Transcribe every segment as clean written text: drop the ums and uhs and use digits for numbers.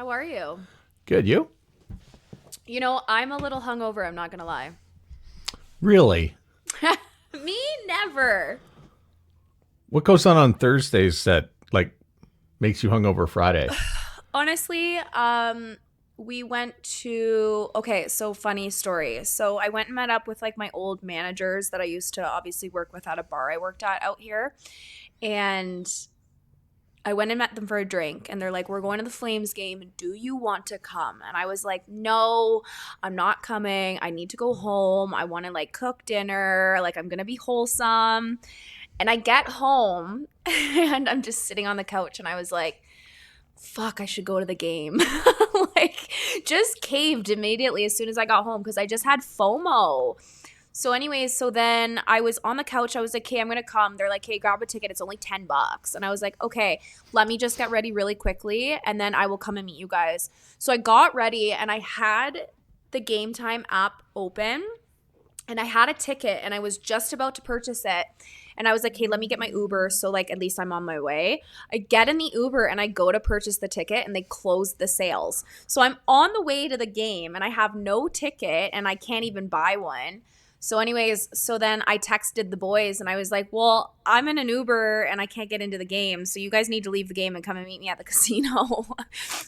How are you? Good, you? You know, I'm a little hungover, I'm not going to lie. Really? Me, never. What goes on Thursdays that makes you hungover Friday? Honestly, we went to, okay, so funny story. So I went and met up with like my old managers that I used to obviously work with at a bar I worked at out here. And I went and met them for a drink, and they're like, we're going to the Flames game. Do you want to come? And I was like, no, I'm not coming. I need to go home. I want to like cook dinner. Like, I'm going to be wholesome. And I get home and I'm just sitting on the couch and I was like, fuck, I should go to the game. Like, just caved immediately as soon as I got home because I just had FOMO. So anyways, so then I was on the couch. I was like, okay, I'm going to come. They're like, hey, grab a ticket. It's only $10. And I was like, okay, let me just get ready really quickly and then I will come and meet you guys. So I got ready and I had the Game Time app open and I had a ticket and I was just about to purchase it. And I was like, hey, let me get my Uber so like at least I'm on my way. I get in the Uber and I go to purchase the ticket and they close the sales. So I'm on the way to the game and I have no ticket and I can't even buy one. So anyways, so then I texted the boys and I was like, well, I'm in an Uber and I can't get into the game. So you guys need to leave the game and come and meet me at the casino.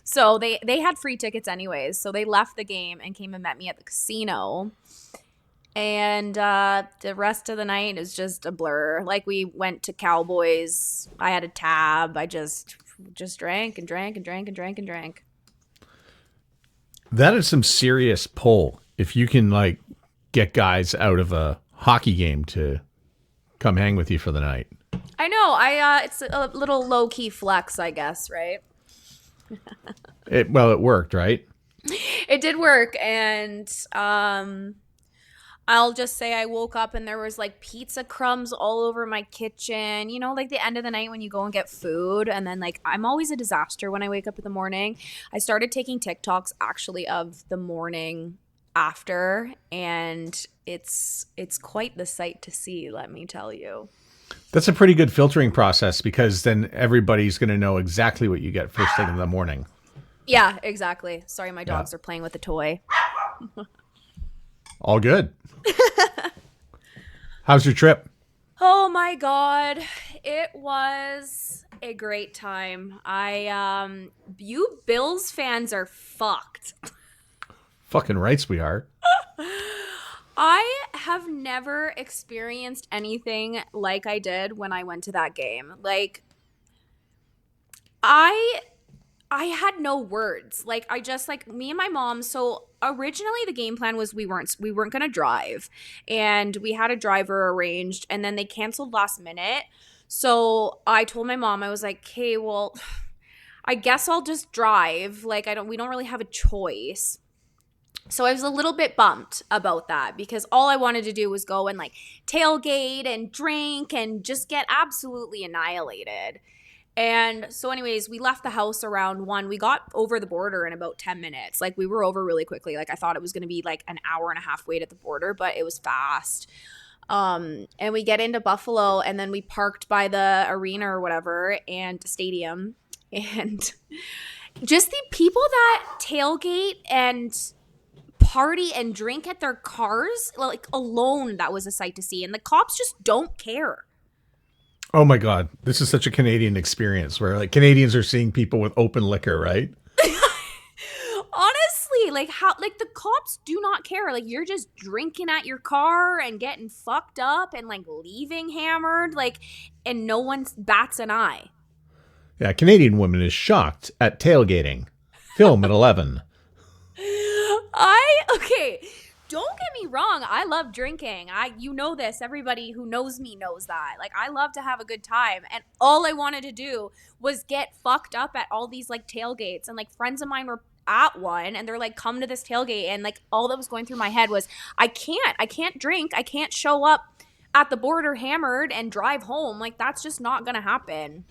So they had free tickets anyways. So they left the game and came and met me at the casino. And the rest of the night is just a blur. Like, we went to Cowboys. I had a tab. I just drank and drank and drank and drank and drank. That is some serious pull. If you can get guys out of a hockey game to come hang with you for the night. I know. It's a little low key flex, I guess, right? It worked, right? It did work, and I'll just say I woke up and there was like pizza crumbs all over my kitchen. You know, like the end of the night when you go and get food, and then like I'm always a disaster when I wake up in the morning. I started taking TikToks actually of the morning after, and it's quite the sight to see, let me tell you. That's a pretty good filtering process because then everybody's going to know exactly what you get first thing in the morning. Yeah, exactly. Sorry, my dogs are playing with a toy. All good. How's your trip? Oh my God. It was a great time. You Bills fans are fucked. Fucking rights we are. I have never experienced anything like I did when I went to that game. Like, I had no words. Like, I just, like, me and my mom, so originally the game plan was we weren't going to drive, and we had a driver arranged, and then they canceled last minute. So I told my mom, I was like, okay, well, I guess I'll just drive. Like, we don't really have a choice. So I was a little bit bummed about that because all I wanted to do was go and like tailgate and drink and just get absolutely annihilated. And so anyways, we left the house around 1. We got over the border in about 10 minutes. Like, we were over really quickly. Like, I thought it was going to be like an hour and a half wait at the border, but it was fast. And we get into Buffalo, and then we parked by the arena or whatever and stadium. And just the people that tailgate and party and drink at their cars, like, alone, that was a sight to see. And the cops just don't care. Oh my God. This is such a Canadian experience where like Canadians are seeing people with open liquor, right? Honestly, like, how, like, the cops do not care. Like, you're just drinking at your car and getting fucked up and like leaving hammered, like, and no one bats an eye. Yeah, Canadian woman is shocked at tailgating. Film at 11. Okay, don't get me wrong. I love drinking. You know this. Everybody who knows me knows that. Like, I love to have a good time. And all I wanted to do was get fucked up at all these like tailgates. And like friends of mine were at one and they're like, come to this tailgate. And like all that was going through my head was, I can't drink. I can't show up at the border hammered and drive home. Like, that's just not going to happen.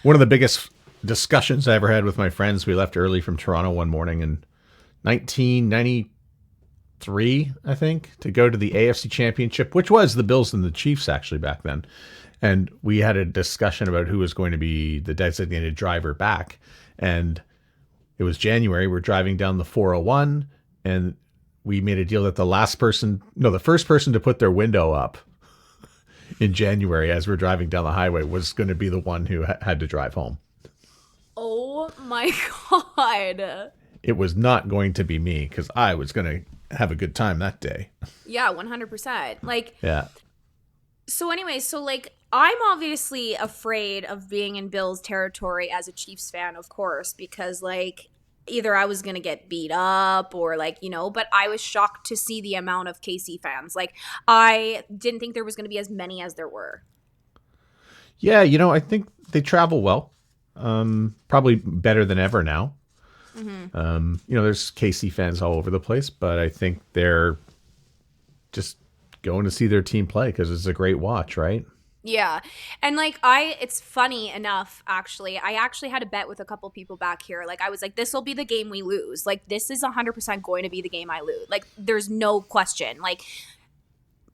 One of the biggest discussions I ever had with my friends, we left early from Toronto one morning in 1993, I think, to go to the AFC Championship, which was the Bills and the Chiefs actually back then. And we had a discussion about who was going to be the designated driver back. And it was January. We're driving down the 401, and we made a deal that the first person to put their window up in January as we're driving down the highway was going to be the one who had to drive home. Oh my God. It was not going to be me because I was going to have a good time that day. Yeah, 100%. Like, Yeah. so anyway, so like I'm obviously afraid of being in Bills territory as a Chiefs fan, of course, because like either I was going to get beat up or like, you know, but I was shocked to see the amount of KC fans. Like I didn't think there was going to be as many as there were. Yeah, you know, I think they travel well. Probably better than ever now. You know, there's KC fans all over the place, but I think they're just going to see their team play because it's a great watch, right? Yeah. And like it's funny enough, actually. I actually had a bet with a couple people back here. Like I was like, this will be the game we lose. Like this is 100% going to be the game I lose. Like there's no question. Like,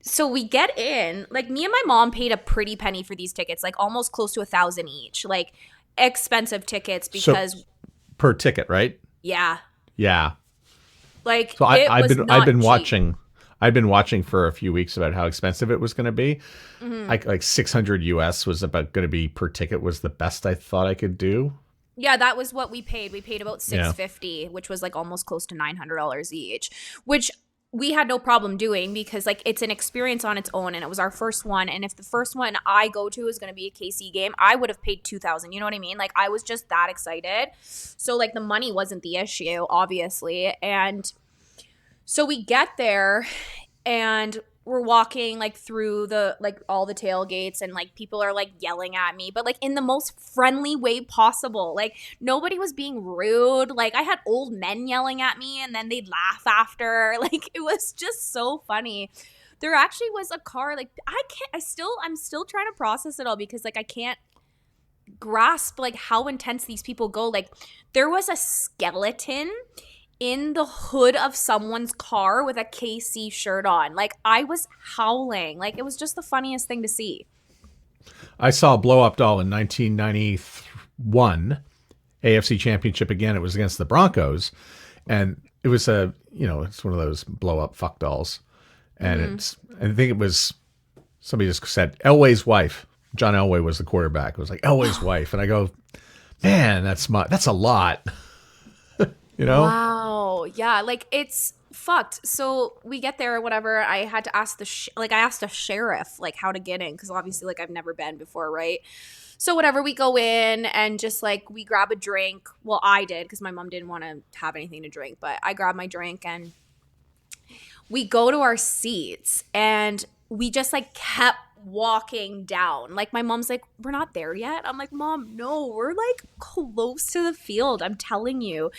so we get in, like me and my mom paid a pretty penny for these tickets, like almost close to $1,000 each. Like expensive tickets because per ticket, right? Yeah. Yeah. Like so I've been cheap. watching. I've been watching for a few weeks about how expensive it was going to be. Like 600 US was about going to be per ticket was the best I thought I could do. Yeah, that was what we paid. We paid about $650, which was like almost close to $900 each, which we had no problem doing because like it's an experience on its own and it was our first one. And if the first one I go to is going to be a KC game, I would have paid $2,000. You know what I mean? Like I was just that excited. So like the money wasn't the issue, obviously. And so we get there and we're walking like through the like all the tailgates and like people are like yelling at me, but like in the most friendly way possible. Like nobody was being rude. Like I had old men yelling at me and then they'd laugh after. Like it was just so funny. There actually was a car like I'm still trying to process it all because like I can't grasp like how intense these people go. Like there was a skeleton in the hood of someone's car with a KC shirt on. Like I was howling. Like it was just the funniest thing to see. I saw a blow up doll in 1991 AFC Championship again. It was against the Broncos, and it was it's one of those blow up fuck dolls, and I think it was somebody just said Elway's wife. John Elway was the quarterback. It was like Elway's wife, and I go, man, that's a lot. You know? Wow. Yeah. Like it's fucked. So we get there or whatever. I had to ask I asked a sheriff like how to get in because obviously like I've never been before, right? So whatever, we go in and just like we grab a drink. Well, I did because my mom didn't want to have anything to drink, but I grabbed my drink and we go to our seats and we just like kept walking down. Like my mom's like, we're not there yet. I'm like, Mom, no, we're like close to the field, I'm telling you.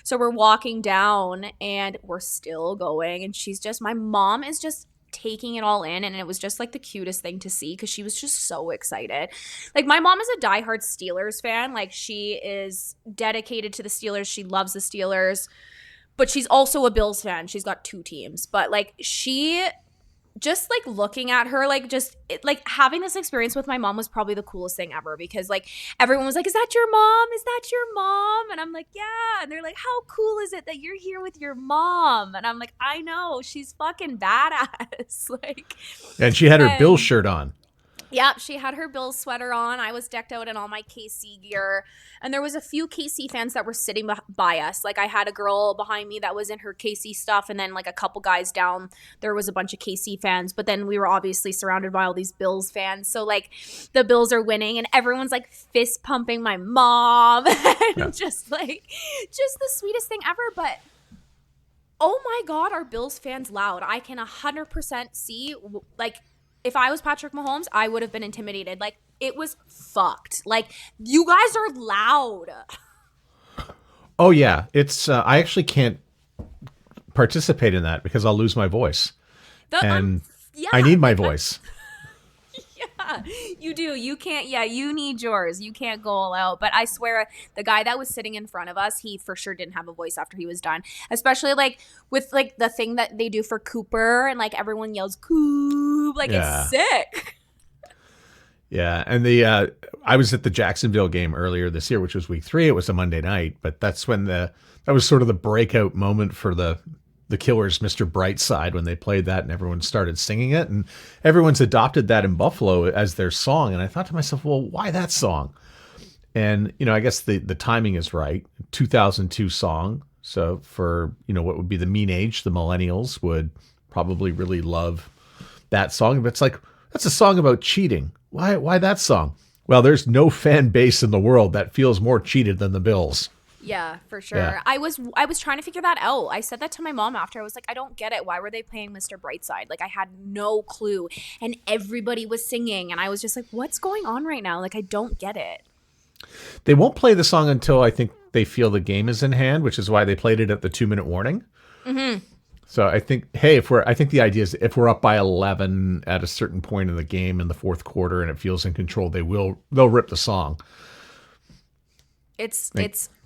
So we're walking down and we're still going and my mom is just taking it all in, and it was just like the cutest thing to see because she was just so excited. Like my mom is a diehard Steelers fan. Like she is dedicated to the Steelers. She loves the Steelers, but she's also a Bills fan. She's got two teams, but like she just like looking at her, like just like having this experience with my mom was probably the coolest thing ever because like everyone was like, is that your mom? Is that your mom? And I'm like, yeah. And they're like, how cool is it that you're here with your mom? And I'm like, I know, she's fucking badass. Like, and she had her Bills shirt on. Yep, she had her Bills sweater on. I was decked out in all my KC gear. And there was a few KC fans that were sitting by us. Like I had a girl behind me that was in her KC stuff. And then like a couple guys down, there was a bunch of KC fans. But then we were obviously surrounded by all these Bills fans. So like the Bills are winning and everyone's like fist pumping my mom. And just the sweetest thing ever. But oh my God, are Bills fans loud. I can 100% see like, if I was Patrick Mahomes, I would have been intimidated. Like, it was fucked. Like, you guys are loud. Oh, yeah. It's I actually can't participate in that because I'll lose my voice. I need my voice. Yeah, you do. You can't. Yeah, you need yours. You can't go all out. But I swear, the guy that was sitting in front of us, he for sure didn't have a voice after he was done. Especially like with like the thing that they do for Cooper and like everyone yells Coop. Like it's sick. Yeah, and I was at the Jacksonville game earlier this year, which was week 3. It was a Monday night, but that's when that was sort of the breakout moment for the Killers, Mr. Brightside, when they played that and everyone started singing it, and everyone's adopted that in Buffalo as their song. And I thought to myself, well, why that song? And I guess the timing is right. 2002 song, so for what would be the mean age, the millennials would probably really love that song. But it's like, that's a song about cheating. Why that song? Well, there's no fan base in the world that feels more cheated than the Bills. Yeah, for sure. Yeah. I was trying to figure that out. I said that to my mom after. I was like, I don't get it. Why were they playing Mr. Brightside? Like, I had no clue. And everybody was singing. And I was just like, what's going on right now? Like, I don't get it. They won't play the song until I think they feel the game is in hand, which is why they played it at the 2-minute warning. Mm-hmm. So I think, I think the idea is if we're up by 11 at a certain point in the game in the fourth quarter and it feels in control, they'll rip the song. It's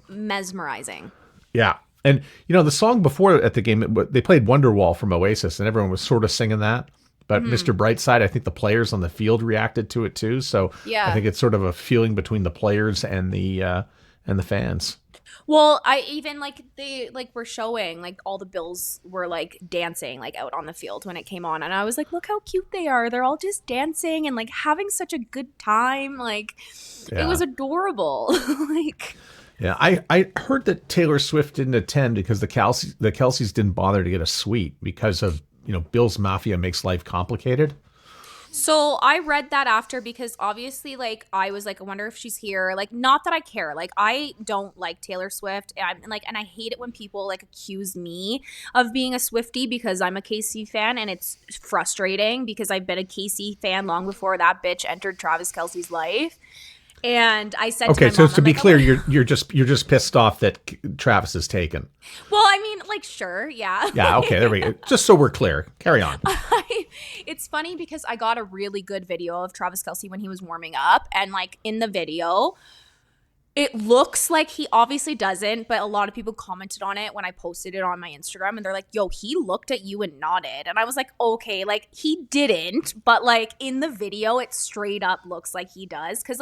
mesmerizing. Yeah. And, the song before at the game, they played Wonderwall from Oasis, and everyone was sort of singing that. But Mr. Brightside, I think the players on the field reacted to it too. So yeah. I think it's sort of a feeling between the players and the fans. Well, I even they were showing all the Bills were dancing out on the field when it came on, and I was like, look how cute they are. They're all just dancing and having such a good time. It was adorable. Yeah, I heard that Taylor Swift didn't attend because the Kelseys didn't bother to get a suite because of Bills Mafia makes life complicated. So I read that after because obviously I was I wonder if she's here. Not that I care. I don't like Taylor Swift. And I hate it when people accuse me of being a Swiftie because I'm a KC fan, and it's frustrating because I've been a KC fan long before that bitch entered Travis Kelce's life. And I said to my mom, to be clear, you're just pissed off that Travis is taken. Well, I mean, sure, yeah. Yeah, okay, there we go. Just so we're clear. Carry on. It's funny because I got a really good video of Travis Kelce when he was warming up, and in the video, it looks like he obviously doesn't, but a lot of people commented on it when I posted it on my Instagram, and they're like, yo, he looked at you and nodded. And I was like, okay, he didn't, but in the video, it straight up looks like he does. Because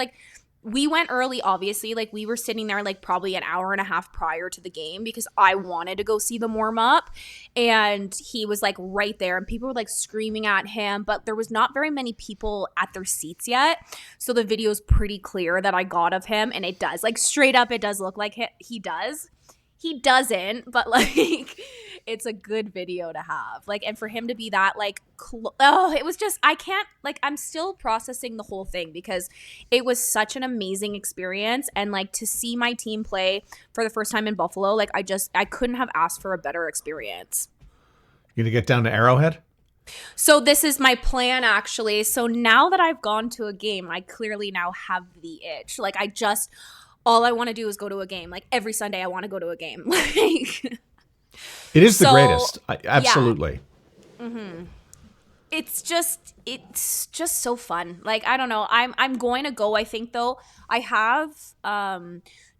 we went early, obviously. We were sitting there probably an hour and a half prior to the game because I wanted to go see them warm up. And he was right there, and people were screaming at him, but there was not very many people at their seats yet. So the video is pretty clear that I got of him, and it does. Straight up, it does look like he does. He doesn't, but it's a good video to have. And for him to be that it was just, I can't, I'm still processing the whole thing because it was such an amazing experience. And to see my team play for the first time in Buffalo, I couldn't have asked for a better experience. You gonna get down to Arrowhead? So this is my plan, actually. So now that I've gone to a game, I clearly now have the itch. All I want to do is go to a game. Every Sunday, I want to go to a game. It is the greatest. Absolutely. Yeah. Mm-hmm. It's just so fun. I don't know. I'm going to go. I think though I have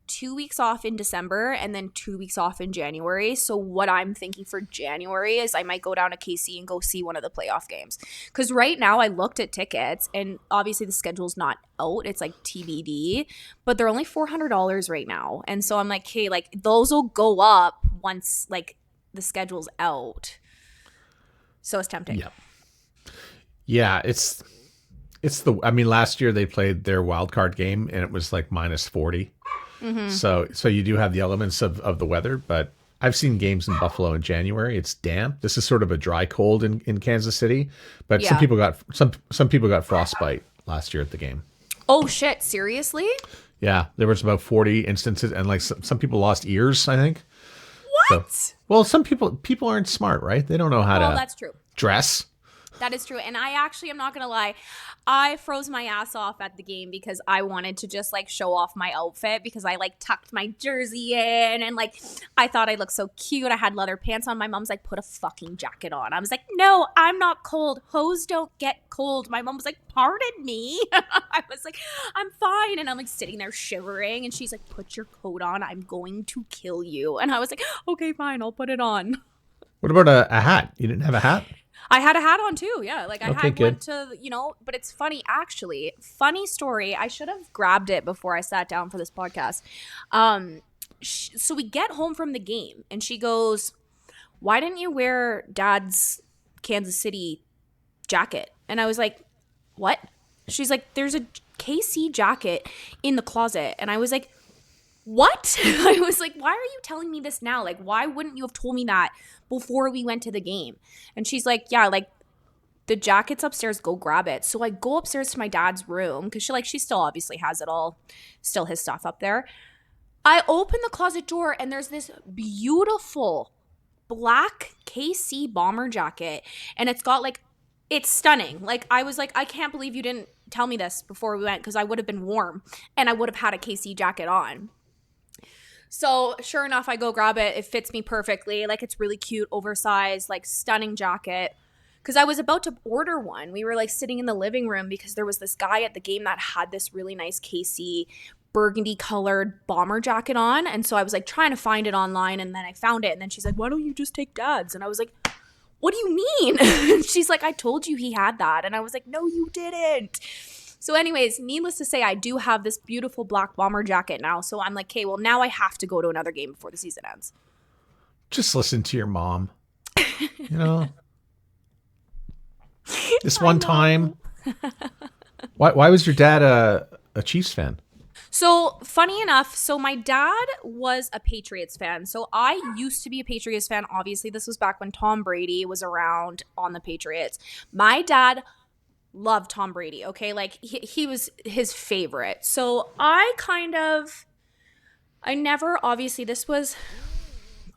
2 weeks off in December and then 2 weeks off in January. So what I'm thinking for January is I might go down to KC and go see one of the playoff games. Because right now I looked at tickets, and obviously the schedule's not out. It's TBD, but they're only $400 right now. And so I'm hey, those will go up once the schedule's out. So it's tempting. Yeah. Yeah, it's last year they played their wild card game and it was minus 40. Mm-hmm. So you do have the elements of the weather, but I've seen games in Buffalo in January. It's damp. This is sort of a dry cold in Kansas City, but yeah. some people got frostbite last year at the game. Oh shit! Seriously? Yeah, there was about 40 instances, and some people lost ears, I think. What? Well, some people aren't smart, right? They don't know how to that's true. Dress. That is true. And I actually, I'm not going to lie, I froze my ass off at the game because I wanted to just show off my outfit because I tucked my jersey in and I thought I looked so cute. I had leather pants on. My mom's put a fucking jacket on. I was no, I'm not cold. Hose don't get cold. My mom was pardon me. I was I'm fine. And I'm sitting there shivering and she's put your coat on. I'm going to kill you. And I was okay, fine. I'll put it on. What about a hat? You didn't have a hat? I had a hat on too. Yeah. Like I Okay, had good. went to, you know, but it's funny actually. Funny story. I should have grabbed it before I sat down for this podcast. Um, so we get home from the game and she goes, "Why didn't you wear Dad's Kansas City jacket?" And I was like, "What?" She's like, "There's a KC jacket in the closet." And I was like, "What?" I was like, "Why are you telling me this now? Like, why wouldn't you have told me that before we went to the game?" And she's like, "Yeah, like the jacket's upstairs, go grab it." So I go upstairs to my dad's room because she still obviously has it all, still his stuff up there. I open the closet door and there's this beautiful black KC bomber jacket, and it's got like, it's stunning. Like I was like, I can't believe you didn't tell me this before we went, because I would have been warm and I would have had a KC jacket on. So sure enough, I go grab it. It fits me perfectly. Like it's really cute, oversized, like stunning jacket. Because I was about to order one. We were like sitting in the living room because there was this guy at the game that had this really nice KC burgundy colored bomber jacket on. And so I was like trying to find it online, and then I found it. And then she's like, "Why don't you just take Dad's?" And I was like, "What do you mean?" She's like, "I told you he had that." And I was like, "No, you didn't." So anyways, needless to say, I do have this beautiful black bomber jacket now. So I'm like, okay, well, now I have to go to another game before the season ends. Just listen to your mom. You know, this I one know. time. Why was your dad a Chiefs fan? So funny enough, so my dad was a Patriots fan. So I used to be a Patriots fan. Obviously, this was back when Tom Brady was around on the Patriots. My dad loved Tom Brady, okay? Like he was his favorite. So I never, obviously this was,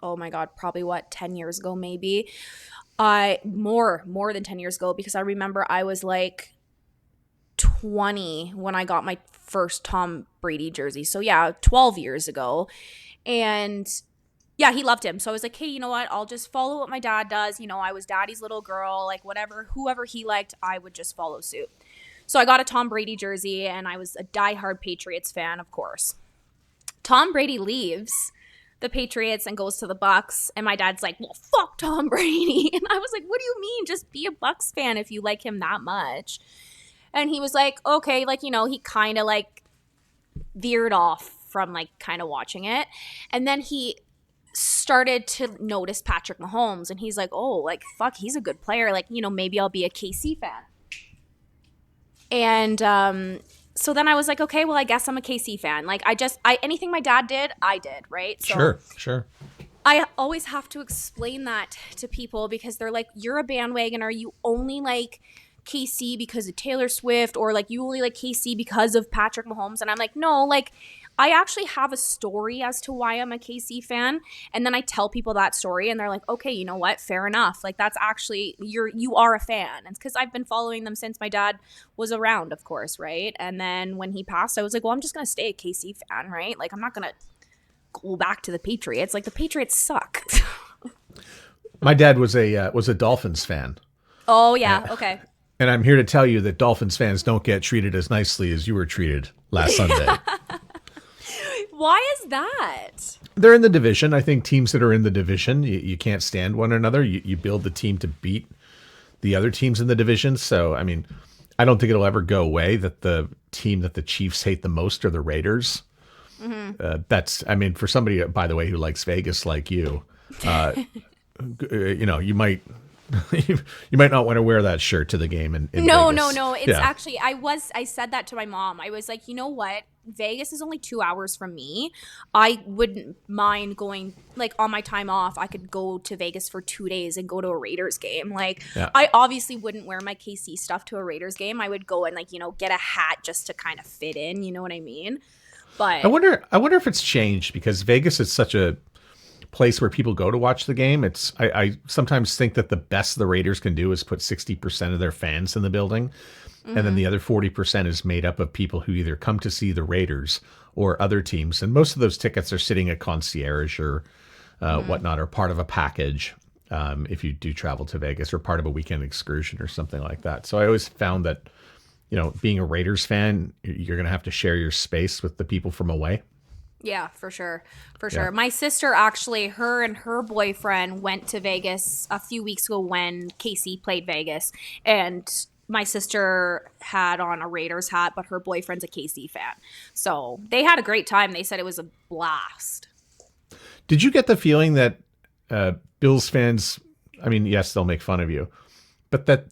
oh my God, probably what, 10 years ago maybe. More than 10 years ago, because I remember I was like 20 when I got my first Tom Brady jersey. So yeah, 12 years ago. And yeah, he loved him. So I was like, hey, you know what? I'll just follow what my dad does. You know, I was daddy's little girl, like whatever, whoever he liked, I would just follow suit. So I got a Tom Brady jersey, and I was a diehard Patriots fan, of course. Tom Brady leaves the Patriots and goes to the Bucks, and my dad's like, "Well, fuck Tom Brady." And I was like, "What do you mean? Just be a Bucks fan if you like him that much." And he was like, "Okay," like, you know, he kind of like veered off from like kind of watching it. And then he started to notice Patrick Mahomes, and he's like, "Oh, like fuck, he's a good player. Like, you know, maybe I'll be a KC fan." And so then I was like, "Okay, well, I guess I'm a KC fan." Like I anything my dad did, I did, right? So Sure. I always have to explain that to people, because they're like, "You're a bandwagoner. You only like KC because of Taylor Swift, or like you only like KC because of Patrick Mahomes." And I'm like, "No, like I actually have a story as to why I'm a KC fan." And then I tell people that story, and they're like, "Okay, you know what? Fair enough. Like that's actually, you are a fan." And it's because I've been following them since my dad was around, of course, right? And then when he passed, I was like, "Well, I'm just gonna stay a KC fan, right? Like I'm not gonna go back to the Patriots. Like the Patriots suck." My dad was a Dolphins fan. Oh yeah, okay. And I'm here to tell you that Dolphins fans don't get treated as nicely as you were treated last Sunday. Why is that? They're in the division. I think teams that are in the division, you can't stand one another. You build the team to beat the other teams in the division. So, I mean, I don't think it'll ever go away that the team that the Chiefs hate the most are the Raiders. That's, I mean, for somebody, by the way, who likes Vegas like you, you know, you might you might not want to wear that shirt to the game in No, Vegas. no. It's Yeah. actually, I said that to my mom. I was like, "You know what? Vegas is only 2 hours from me. I wouldn't mind going, like on my time off, I could go to Vegas for 2 days and go to a Raiders game." Like, Yeah. I obviously wouldn't wear my KC stuff to a Raiders game. I would go and like, you know, get a hat just to kind of fit in. You know what I mean? But I wonder if it's changed because Vegas is such a place where people go to watch the game. I sometimes think that the best the Raiders can do is put 60% of their fans in the building. And then the other 40% is made up of people who either come to see the Raiders or other teams. And most of those tickets are sitting at concierge or whatnot, or part of a package if you do travel to Vegas, or part of a weekend excursion or something like that. So I always found that, you know, being a Raiders fan, you're going to have to share your space with the people from away. Yeah, for sure. For Yeah. sure. My sister actually, her and her boyfriend went to Vegas a few weeks ago when KC played Vegas. And my sister had on a Raiders hat, but her boyfriend's a KC fan. So they had a great time. They said it was a blast. Did you get the feeling that Bills fans, I mean, yes, they'll make fun of you, but that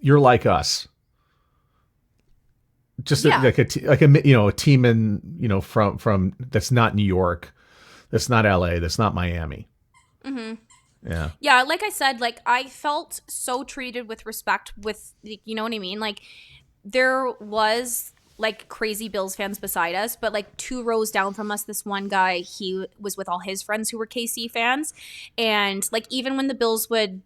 you're like us? Just Yeah. like a a team in from that's not New York, that's not LA, that's not Miami. Mm-hmm. Yeah. Yeah, like I said, like I felt so treated with respect with, you know what I mean? Like there was like crazy Bills fans beside us, but like 2 rows down from us, this one guy, he was with all his friends who were KC fans. And like even when the Bills would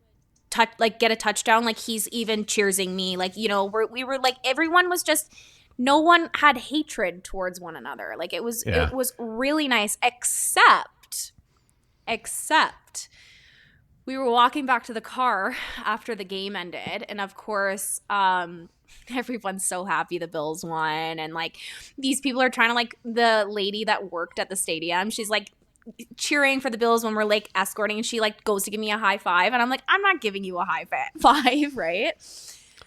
get a touchdown, like he's even cheersing me. Like, we were like, everyone was just, no one had hatred towards one another. Like it was Yeah. it was really nice, except we were walking back to the car after the game ended, and of course, everyone's so happy the Bills won, and like these people are trying to, like, the lady that worked at the stadium, she's like cheering for the Bills when we're like escorting, and she like goes to give me a high five, and I'm like, I'm not giving you a high five, right?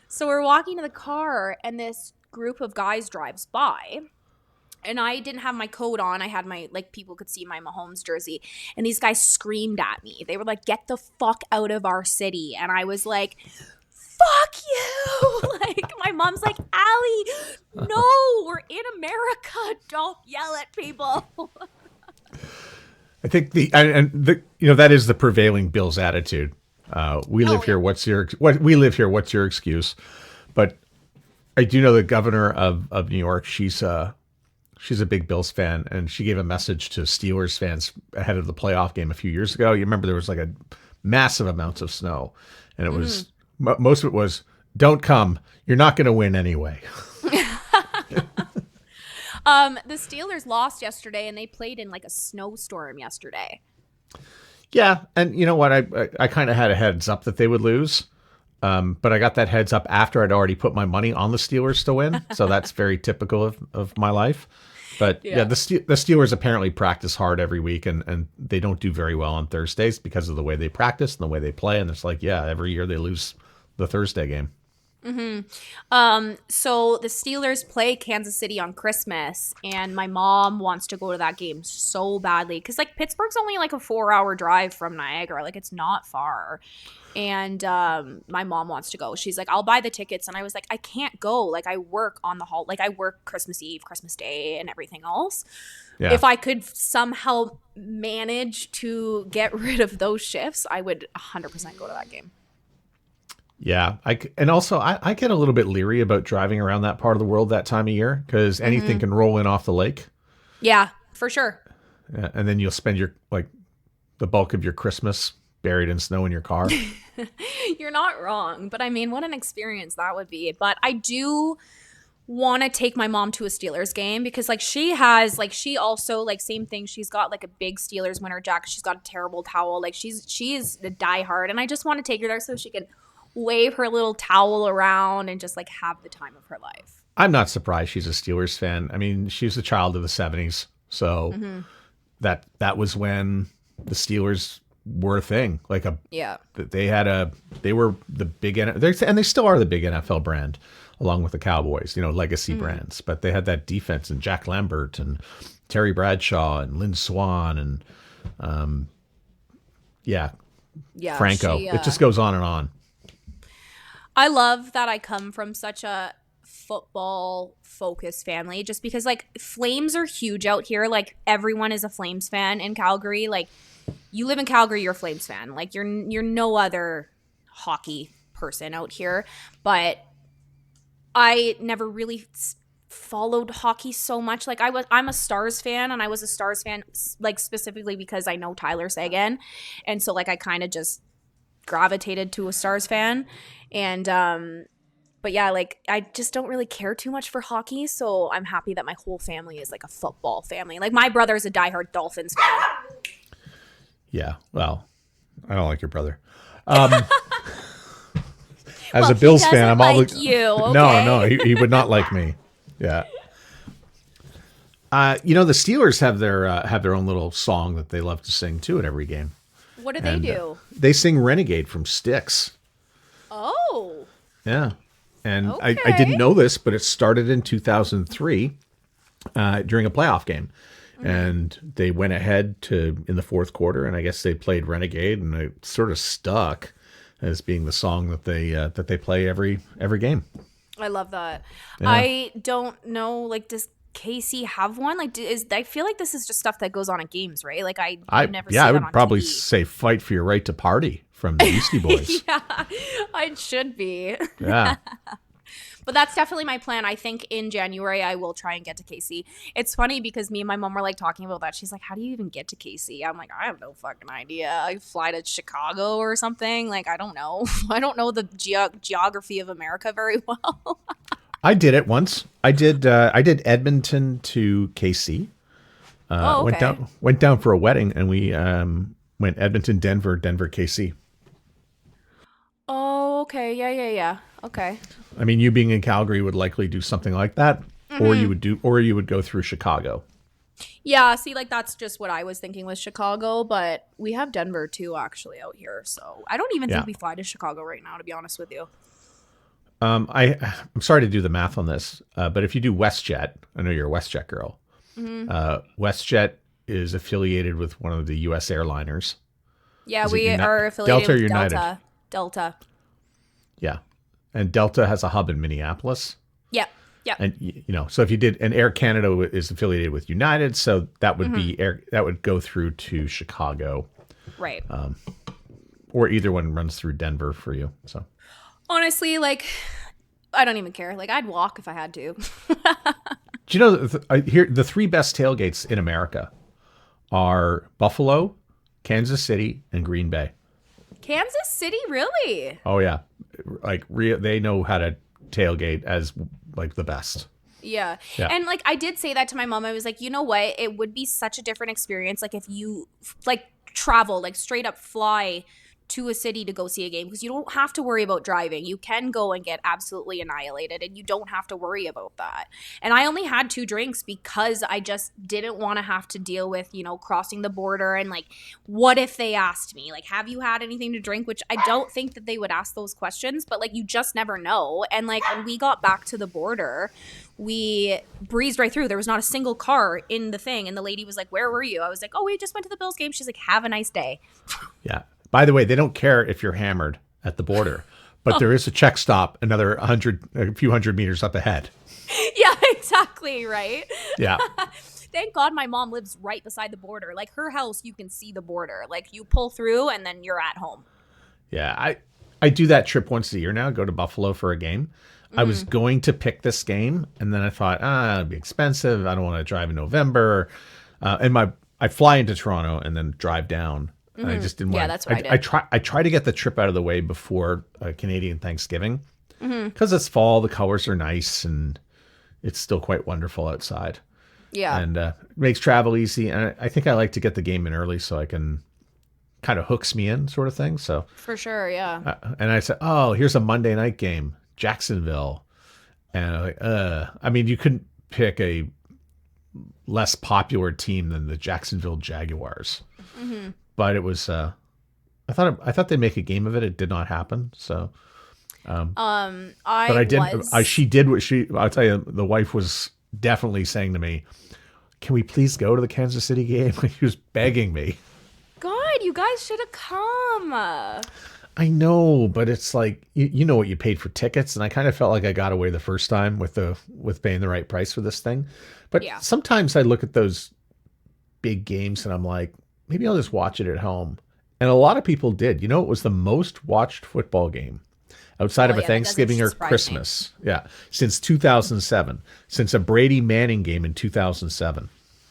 So we're walking to the car, and this group of guys drives by. And I didn't have my coat on. I had my, like, people could see my Mahomes jersey. And these guys screamed at me. They were like, get the fuck out of our city. And I was like, fuck you. Like, my mom's like, Allie, no, we're in America. Don't yell at people. I think that is the prevailing Bills attitude. We live here. What's we live here? What's your excuse? But I do know the governor of New York. She's a big Bills fan, and she gave a message to Steelers fans ahead of the playoff game a few years ago. You remember there was like a massive amounts of snow, and it was most of it was, don't come. You're not going to win anyway. The Steelers lost yesterday, and they played in like a snowstorm yesterday. Yeah, and you know what? I kind of had a heads up that they would lose, but I got that heads up after I'd already put my money on the Steelers to win. So that's very typical of my life. But yeah, the Steelers apparently practice hard every week, and they don't do very well on Thursdays because of the way they practice and the way they play. And it's like, yeah, every year they lose the Thursday game. So the Steelers play Kansas City on Christmas, and my mom wants to go to that game so badly because, like, Pittsburgh's only like a 4-hour drive from Niagara. Like, it's not far. And my mom wants to go. She's like, I'll buy the tickets. And I was like, I can't go. Like, I work on the like, I work Christmas Eve, Christmas Day, and everything else. Yeah. If I could somehow manage to get rid of those shifts, I would 100% go to that game. Yeah, I get a little bit leery about driving around that part of the world that time of year because anything can roll in off the lake. Yeah, for sure. Yeah, and then you'll spend the bulk of your Christmas buried in snow in your car. You're not wrong, but I mean, what an experience that would be. But I do want to take my mom to a Steelers game because, like, she also, like, same thing. She's got like a big Steelers winter jacket. She's got a terrible towel. Like, she is a diehard, and I just want to take her there so she can wave her little towel around and just like have the time of her life. I'm not surprised she's a Steelers fan. I mean, she's a child of the 70s. So that was when the Steelers were a thing. Like they were the big, and they still are the big NFL brand along with the Cowboys, legacy brands, but they had that defense and Jack Lambert and Terry Bradshaw and Lynn Swann and Franco. It just goes on and on. I love that I come from such a football focused family just because, like, Flames are huge out here. Like, everyone is a Flames fan in Calgary. Like, you live in Calgary, you're a Flames fan. Like, you're no other hockey person out here. But I never really followed hockey so much. Like, I'm a Stars fan, and I was a Stars fan like specifically because I know Tyler Seguin. And so, like, I kind of just gravitated to a Stars fan. And but yeah, like, I just don't really care too much for hockey, so I'm happy that my whole family is like a football family. Like, my brother's a diehard Dolphins fan. Yeah, well, I don't like your brother. As a Bills fan, I'm like you. Okay? No, he would not like me. Yeah. The Steelers have their own little song that they love to sing too at every game. What do they do? They sing Renegade from Styx. Oh. Yeah. And Okay. I didn't know this, but it started in 2003 during a playoff game. And they went ahead in the fourth quarter, and I guess they played Renegade, and it sort of stuck as being the song that they play every game. I love that. Yeah. I don't know, like, does Casey have one? Like, I feel like this is just stuff that goes on at games, right? Like, I never see I that would on probably TV. say "Fight for Your Right to Party" from the Beastie Boys. Yeah, I should be. Yeah. But that's definitely my plan. I think in January I will try and get to Casey. It's funny because me and my mom were like talking about that. She's like, "How do you even get to Casey?" I'm like, "I have no fucking idea. I fly to Chicago or something. Like, I don't know. I don't know the geography of America very well." I did it once. I did Edmonton to KC. Okay. Went down for a wedding, and we went Edmonton, Denver, KC. Oh, okay. Yeah. Okay. I mean, you being in Calgary would likely do something like that, or you would go through Chicago. Yeah, see, like, that's just what I was thinking with Chicago, but we have Denver too, actually, out here. So I don't even think we fly to Chicago right now, to be honest with you. I'm sorry to do the math on this, but if you do WestJet, I know you're a WestJet girl. WestJet is affiliated with one of the U.S. airliners. Yeah, Is it we are affiliated Delta or with United? Delta. Yeah, and Delta has a hub in Minneapolis. Yeah. And so if you did, and Air Canada is affiliated with United, so that would be that would go through to Chicago, Right. or either one runs through Denver for you. So Honestly, like, I don't even care. Like, I'd walk if I had to. do you know here the three best tailgates in America are Buffalo, Kansas City, and Green Bay. Kansas City, really? Oh yeah, like they know how to tailgate as like the best. Yeah. Yeah. And like, I did say that to my mom. I was like, you know what? It would be such a different experience. Like, if you like travel, like straight up fly to a city to go see a game, because you don't have to worry about driving. You can go and get absolutely annihilated, and you don't have to worry about that. And I only had 2 drinks because I just didn't want to have to deal with, crossing the border and like, what if they asked me, like, have you had anything to drink? Which I don't think that they would ask those questions, but like, you just never know. And like, when we got back to the border, we breezed right through. There was not a single car in the thing. And the lady was like, "Where were you?" I was like, "Oh, we just went to the Bills game." She's like, "Have a nice day." Yeah. By the way, they don't care if you're hammered at the border, but there is a check stop a few hundred meters up ahead. Yeah, exactly, right? Yeah. Thank God my mom lives right beside the border. Like, her house, you can see the border. Like, you pull through and then you're at home. Yeah. I do that trip once a year now, go to Buffalo for a game. I was going to pick this game, and then I thought, it'd be expensive. I don't want to drive in November. And I fly into Toronto and then drive down. I just didn't want. Yeah, that's what I did. I try to get the trip out of the way before Canadian Thanksgiving, because it's fall, the colors are nice, and it's still quite wonderful outside. Yeah. And it makes travel easy. And I think I like to get the game in early so I can kind of hooks me in, sort of thing. So For sure, yeah. and I said, "Oh, here's a Monday night game, Jacksonville," and I'm like, I mean, you couldn't pick a less popular team than the Jacksonville Jaguars. But it was I thought they'd make a game of it. It did not happen. So she did what I'll tell you, the wife was definitely saying to me, "Can we please go to the Kansas City game?" She was begging me. God, you guys should have come. I know, but it's like you know what you paid for tickets, and I kind of felt like I got away the first time with paying the right price for this thing. But Yeah. sometimes I look at those big games and I'm like, maybe I'll just watch it at home. And a lot of people did. It was the most watched football game outside of a that Thanksgiving doesn't or surprise Christmas. Yeah, since 2007, since a Brady Manning game in 2007.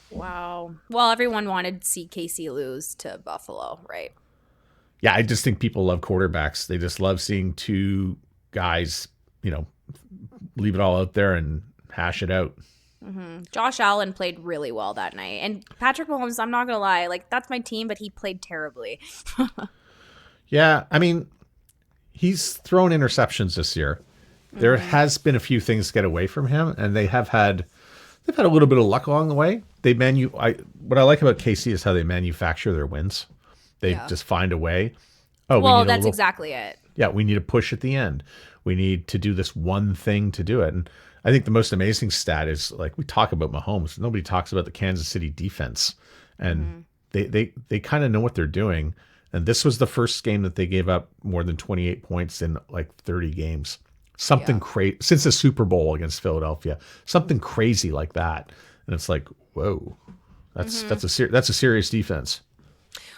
Wow. Well, everyone wanted to see Casey lose to Buffalo, right? Yeah, I just think people love quarterbacks. They just love seeing two guys, leave it all out there and hash it out. Josh Allen played really well that night. And Patrick Mahomes, I'm not going to lie, like, that's my team, but he played terribly. Yeah, I mean, he's thrown interceptions this year. There has been a few things get away from him, and they've had they've had a little bit of luck along the way. What I like about KC is how they manufacture their wins. They just find a way. Oh, well, that's exactly it. Yeah, we need a push at the end. We need to do this one thing to do it. And I think the most amazing stat is, like, we talk about Mahomes. Nobody talks about the Kansas City defense. And they kind of know what they're doing. And this was the first game that they gave up more than 28 points in like 30 games. Something crazy since the Super Bowl against Philadelphia. Something crazy like that. And it's like, whoa, that's a serious defense.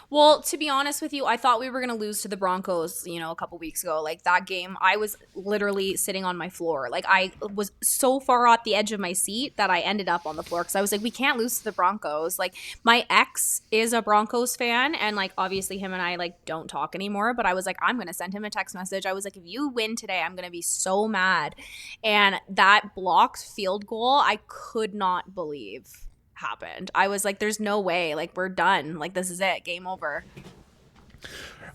Well, to be honest with you, I thought we were going to lose to the Broncos, a couple weeks ago. Like, that game, I was literally sitting on my floor. Like, I was so far off the edge of my seat that I ended up on the floor because I was like, we can't lose to the Broncos. Like, my ex is a Broncos fan, and, like, obviously him and I, like, don't talk anymore. But I was like, I'm going to send him a text message. I was like, if you win today, I'm going to be so mad. And that blocked field goal, I could not believe happened. I was like, there's no way, like, we're done, like, this is it, game over.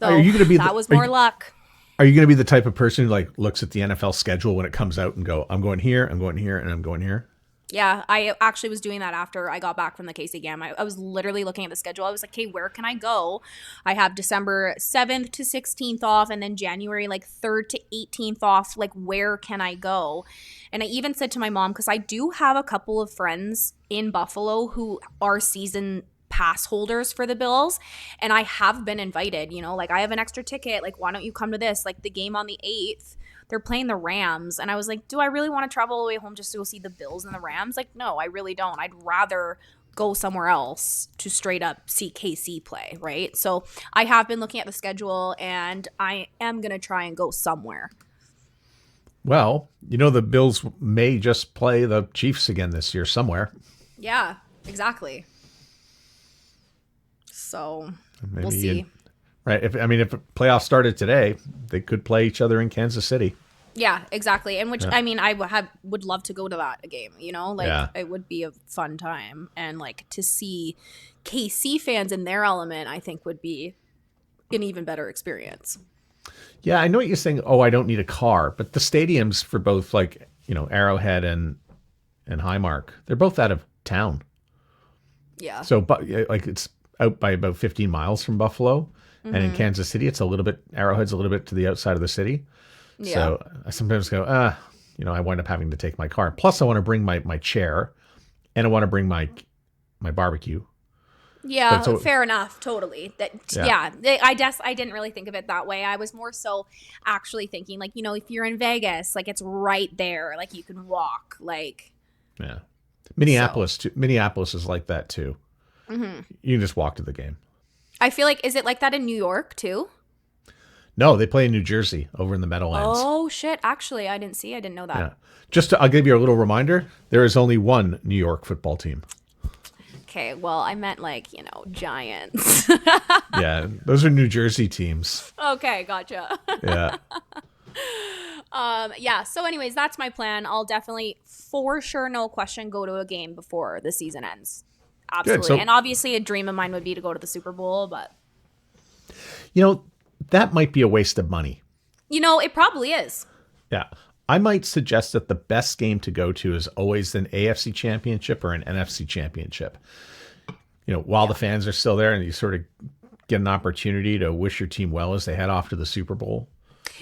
So are you gonna be that was more luck. Are you going to be the type of person who, like, looks at the NFL schedule when it comes out and go, I'm going here, I'm going here, and I'm going here? Yeah, I actually was doing that after I got back from the KC game. I was literally looking at the schedule. I was like, okay, where can I go? I have December 7th to 16th off, and then January, like, 3rd to 18th off. Like, where can I go? And I even said to my mom, because I do have a couple of friends in Buffalo who are season pass holders for the Bills, and I have been invited, like, I have an extra ticket. Like, why don't you come to this? Like, the game on the 8th. They're playing the Rams. And I was like, do I really want to travel all the way home just to go see the Bills and the Rams? Like, no, I really don't. I'd rather go somewhere else to straight up see KC play, right? So I have been looking at the schedule, and I am going to try and go somewhere. Well, the Bills may just play the Chiefs again this year somewhere. Yeah, exactly. So Maybe we'll see. Right. If playoffs started today, they could play each other in Kansas City. Yeah, exactly. And I would love to go to that game, It would be a fun time. And, like, to see KC fans in their element, I think would be an even better experience. Yeah, I know what you're saying. Oh, I don't need a car. But the stadiums for both, like, Arrowhead and Highmark, they're both out of town. Yeah. So, but, like, it's out by about 15 miles from Buffalo. And in Kansas City, Arrowhead's a little bit to the outside of the city. Yeah. So I sometimes go, I wind up having to take my car. Plus, I want to bring my chair, and I want to bring my barbecue. Yeah, fair enough. Totally. I didn't really think of it that way. I was more so actually thinking, like, if you're in Vegas, like, it's right there. Like, you can walk. Like, yeah. Minneapolis is like that, too. Mm-hmm. You can just walk to the game. I feel like, is it like that in New York too? No, they play in New Jersey over in the Meadowlands. Oh shit! Actually, I didn't know that. Yeah. I'll give you a little reminder. There is only one New York football team. Okay, well, I meant, like, Giants. Yeah, those are New Jersey teams. Okay, gotcha. Yeah. Yeah. So, anyways, that's my plan. I'll definitely, for sure, no question, go to a game before the season ends. Absolutely. Good. And obviously a dream of mine would be to go to the Super Bowl, but that might be a waste of money. It probably is. Yeah. I might suggest that the best game to go to is always an AFC Championship or an NFC Championship. While the fans are still there, and you sort of get an opportunity to wish your team well as they head off to the Super Bowl.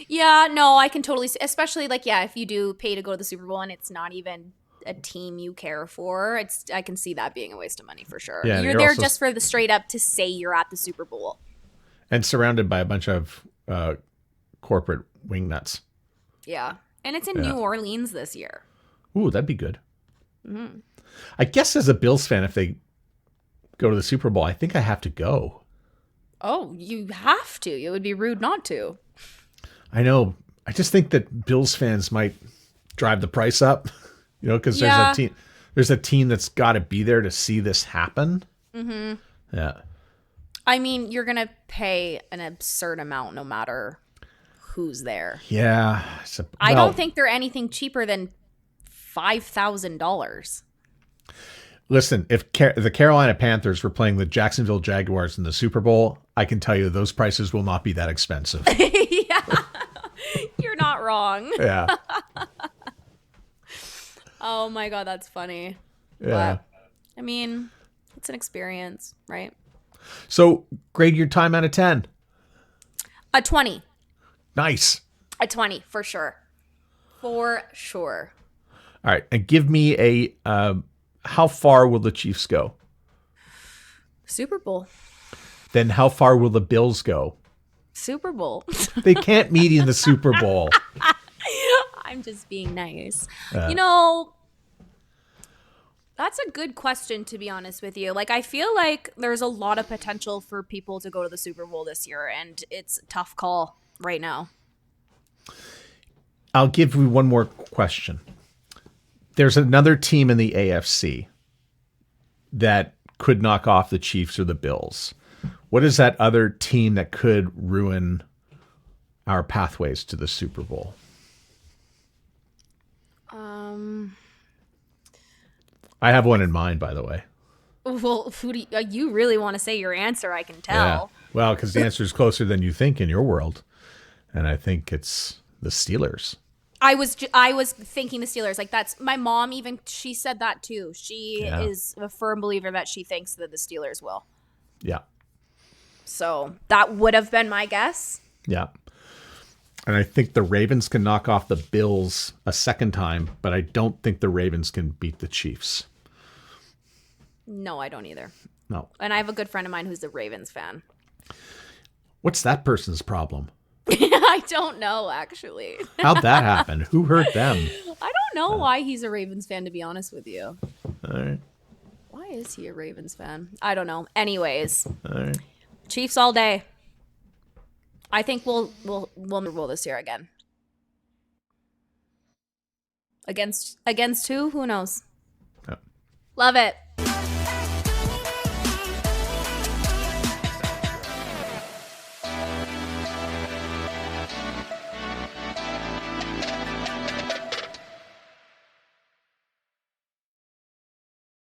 Yeah, no, I can totally see, especially, like, if you do pay to go to the Super Bowl and it's not even a team you care for, I can see that being a waste of money for sure. Yeah, you're there just for the straight up to say you're at the Super Bowl. And surrounded by a bunch of corporate wingnuts. Yeah. And it's in New Orleans this year. Ooh, that'd be good. Mm-hmm. I guess as a Bills fan, if they go to the Super Bowl, I think I have to go. Oh, you have to. It would be rude not to. I know. I just think that Bills fans might drive the price up. Because there's a team that's got to be there to see this happen. Mm-hmm. Yeah. I mean, you're going to pay an absurd amount no matter who's there. Yeah. I don't think they're anything cheaper than $5,000. Listen, if the Carolina Panthers were playing the Jacksonville Jaguars in the Super Bowl, I can tell you those prices will not be that expensive. Yeah. You're not wrong. Yeah. Oh my God, that's funny. Yeah. But I mean, it's an experience, right? So grade your time out of 10. A 20. Nice. A 20 for sure. For sure. All right. And give me how far will the Chiefs go? Super Bowl. Then how far will the Bills go? Super Bowl. They can't meet in the Super Bowl. I'm just being nice. Yeah. That's a good question, to be honest with you. Like, I feel like there's a lot of potential for people to go to the Super Bowl this year, and it's a tough call right now. I'll give you one more question. There's another team in the AFC that could knock off the Chiefs or the Bills. What is that other team that could ruin our pathways to the Super Bowl? I have one in mind, by the way. Well, who do you really want to say your answer? I can tell. Yeah. Well, because the answer is closer than you think in your world, and I think it's the Steelers. I was thinking the Steelers. Like, that's my mom. Even she said that too. She is a firm believer that she thinks that the Steelers will. Yeah. So that would have been my guess. Yeah. And I think the Ravens can knock off the Bills a second time, but I don't think the Ravens can beat the Chiefs. No, I don't either. No. And I have a good friend of mine who's a Ravens fan. What's that person's problem? I don't know, actually. How'd that happen? Who hurt them? I don't know why he's a Ravens fan, to be honest with you. All right. Why is he a Ravens fan? I don't know. Anyways, All right. Chiefs all day. I think we'll roll this year again. Against who? Who knows? Yeah. Love it.